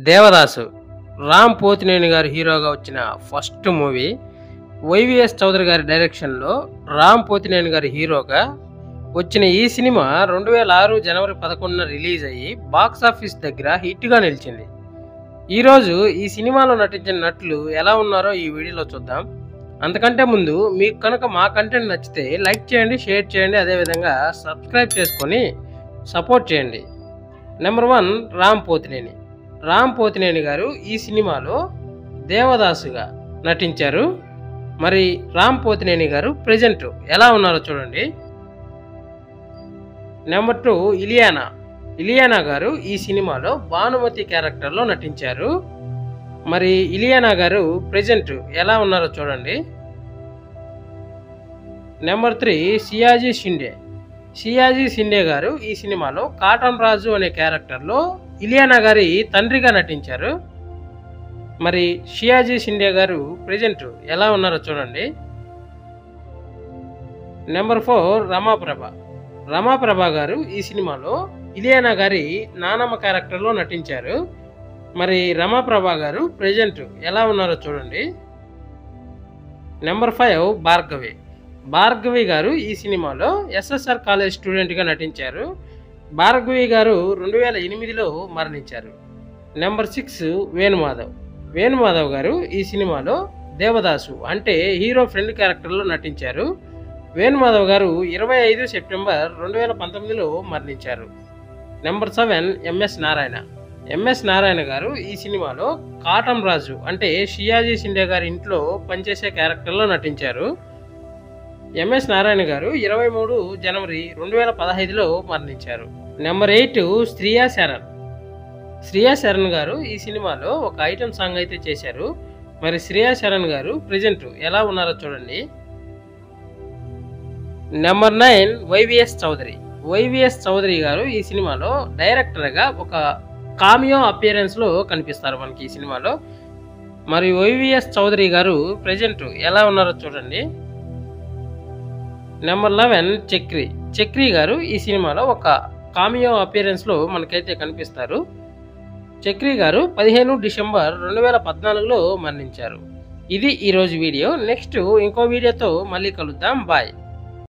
దేవదాసు రామ్ పోతినేని గారు హీరోగా వచ్చిన ఫస్ట్ మూవీ. వైవిఎస్ చౌదరి గారి డైరెక్షన్లో రామ్ పోతినేని గారి హీరోగా వచ్చిన ఈ సినిమా 2006 జనవరి 11న రిలీజ్ అయ్యి బాక్సాఫీస్ దగ్గర హిట్గా నిలిచింది. ఈరోజు ఈ సినిమాలో నటించిన నటులు ఎలా ఉన్నారో ఈ వీడియోలో చూద్దాం. అంతకంటే ముందు మీకు కనుక మా కంటెంట్ నచ్చితే లైక్ చేయండి, షేర్ చేయండి, అదేవిధంగా సబ్స్క్రైబ్ చేసుకొని సపోర్ట్ చేయండి. నెంబర్ 1 రామ్ పోతినేని. రామ్ పోతినేని గారు ఈ సినిమాలో దేవదాసుగా నటించారు. మరి రామ్ పోతినేని గారు ప్రెజెంట్ ఎలా ఉన్నారో చూడండి. నెంబర్ 2 ఇలియానా. ఇలియానా గారు ఈ సినిమాలో భానుమతి క్యారెక్టర్లో నటించారు. మరి ఇలియానా గారు ప్రెజెంట్ ఎలా ఉన్నారో చూడండి. నెంబర్ 3 సియాజీ షిండే. సియాజీ షిండే గారు ఈ సినిమాలో కాటన్ రాజు అనే క్యారెక్టర్లో ఇలియానా గారి తండ్రిగా నటించారు. మరి సియాజీ షిండే గారు ప్రెజెంట్ ఎలా ఉన్నారో చూడండి. నెంబర్ 4 రమాప్రభ. రమాప్రభ గారు ఈ సినిమాలో ఇలియానా గారి నానమ్మ క్యారెక్టర్లో నటించారు. మరి రమాప్రభ గారు ప్రెజెంట్ ఎలా ఉన్నారో చూడండి. నెంబర్ 5 భార్గవి. భార్గవి గారు ఈ సినిమాలో ఎస్ఎస్ఆర్ కాలేజ్ స్టూడెంట్గా నటించారు. భార్గవి గారు 2008లో మరణించారు. నెంబర్ 6 వేణుమాధవ్. వేణుమాధవ్ గారు ఈ సినిమాలో దేవదాసు అంటే హీరో ఫ్రెండ్ క్యారెక్టర్లో నటించారు. వేణుమాధవ్ గారు 25 సెప్టెంబర్ 2019లో మరణించారు. Number 7 MS Narayana. MS Narayana గారు ఈ సినిమాలో కాటన్ రాజు అంటే సియాజీ షిండే గారి ఇంట్లో పనిచేసే క్యారెక్టర్లో నటించారు. ఎంఎస్ నారాయణ గారు 23 జనవరి 2015లో మరణించారు. నెంబర్ 8 శ్రియా శరణ్. శ్రియా శరణ్ గారు ఈ సినిమాలో ఒక ఐటమ్ సాంగ్ అయితే చేశారు. మరి శ్రియా శరణ్ గారు ప్రెజెంట్ ఎలా ఉన్నారో చూడండి. నెంబర్ 9 వైవిఎస్ చౌదరి. వైవిఎస్ చౌదరి గారు ఈ సినిమాలో డైరెక్టర్గా ఒక కామియో అపియరెన్స్లో కనిపిస్తారు మనకి ఈ సినిమాలో. మరి వైవిఎస్ చౌదరి గారు ప్రెజెంట్ ఎలా ఉన్నారో చూడండి. నెంబర్ 11 చక్రి. చక్రి గారు ఈ సినిమాలో ఒక కామియో అపియరెన్స్లో మనకైతే కనిపిస్తారు. చక్రి గారు 15 డిసెంబర్ 2014లో మరణించారు. ఇది ఈరోజు వీడియో. నెక్స్ట్ ఇంకో వీడియోతో మళ్ళీ కలుద్దాం. బాయ్.